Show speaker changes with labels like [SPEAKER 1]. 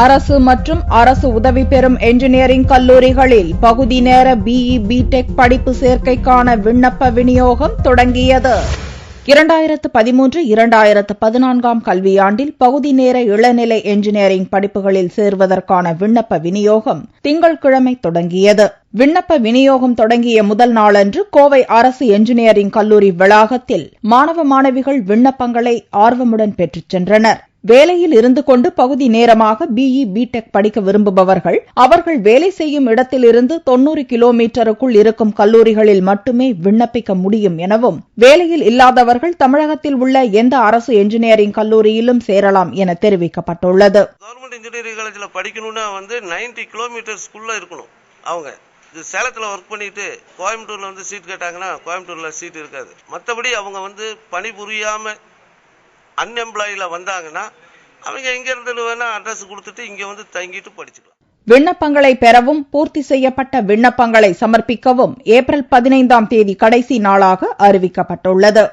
[SPEAKER 1] அரசு மற்றும் அரசு உதவி பெறும் என்ஜினியரிங் கல்லூரிகளில் பகுதி நேர பிஇ பிடெக் படிப்பு சேர்க்கைக்கான விண்ணப்ப விநியோகம் தொடங்கியது. 2013-2014 கல்வியாண்டில் பகுதி நேர இளநிலை என்ஜினியரிங் படிப்புகளில் சேர்வதற்கான விண்ணப்ப விநியோகம் திங்கட்கிழமை தொடங்கியது. விண்ணப்ப விநியோகம் தொடங்கிய முதல் நாளன்று கோவை அரசு என்ஜினியரிங் கல்லூரி வளாகத்தில் மாணவ மாணவிகள் விண்ணப்பங்களை ஆர்வமுடன் பெற்றுச் சென்றனர். வேலையில் இருந்து கொண்டு பகுதி நேரமாக பிஇ பிடெக் படிக்க விரும்புபவர்கள் அவர்கள் வேலை செய்யும் இடத்திலிருந்து 90 கிலோமீட்டருக்குள் இருக்கும் கல்லூரிகளில் மட்டுமே விண்ணப்பிக்க முடியும் எனவும், வேலையில் இல்லாதவர்கள் தமிழகத்தில் உள்ள எந்த அரசு என்ஜினியரிங் கல்லூரியிலும் சேரலாம் என தெரிவிக்கப்பட்டுள்ளது.
[SPEAKER 2] கவர்மெண்ட் இன்ஜினியரிங் காலேஜில் படிக்கணும்னா 90 கிலோமீட்டர்ஸ்குள்ள இருக்கணும். அவங்க சேலத்தில் ஒர்க் பண்ணிட்டு கோயம்புத்தூர்ல சீட் கேட்டாங்கன்னா கோயம்புத்தூர்ல சீட் இருக்காது. மற்றபடி அவங்க பணிபுரியாம அன்எம்ப்ளாயில வந்தாங்கன்னா அவங்க எங்க இருந்து வேணா அட்ரஸ் கொடுத்துட்டு இங்க தங்கிட்டு படிச்சுக்கலாம்.
[SPEAKER 1] விண்ணப்பங்களை பெறவும் பூர்த்தி செய்யப்பட்ட விண்ணப்பங்களை சமர்ப்பிக்கவும் ஏப்ரல் 15 கடைசி நாளாக அறிவிக்கப்பட்டுள்ளது.